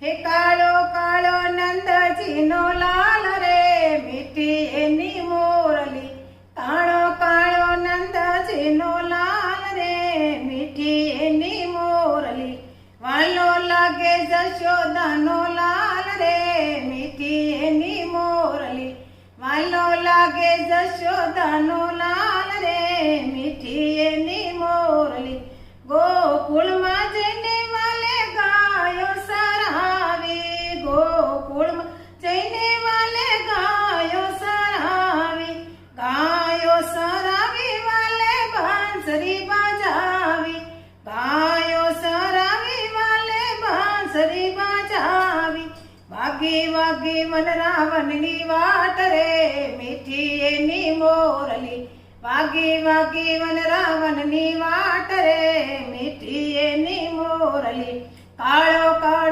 હે કાળો કાળો નંદજીનો લાલ રે, મીઠી એની મોરલી. કાળો કાળો નંદજીનો લાલ રે, મીઠી એની મોરલી. વાલો લાગે જશોદાનો લાલ રે, મીઠી એની મોરલી. વાલો લાગે જશોદાનો લાલ રે, મીઠી એની મોરલી. ગોકુળમાં જઈને વાલે ગાયો સરાવી, ગોકુળમાં જઈને વાલે ગાયો સરાવી. ગાયો સરાવી વાલે બાંસરી બજાવી, ગાયો સરાવી વાલે બાંસરી બજાવી. વાગી વાગી વન રાવણની વાટ રે, મીઠી એની મોરલી. વાગી વાગી વન રાવણની વાટ રે, મીઠી એની મોરલી. કાળો કાળો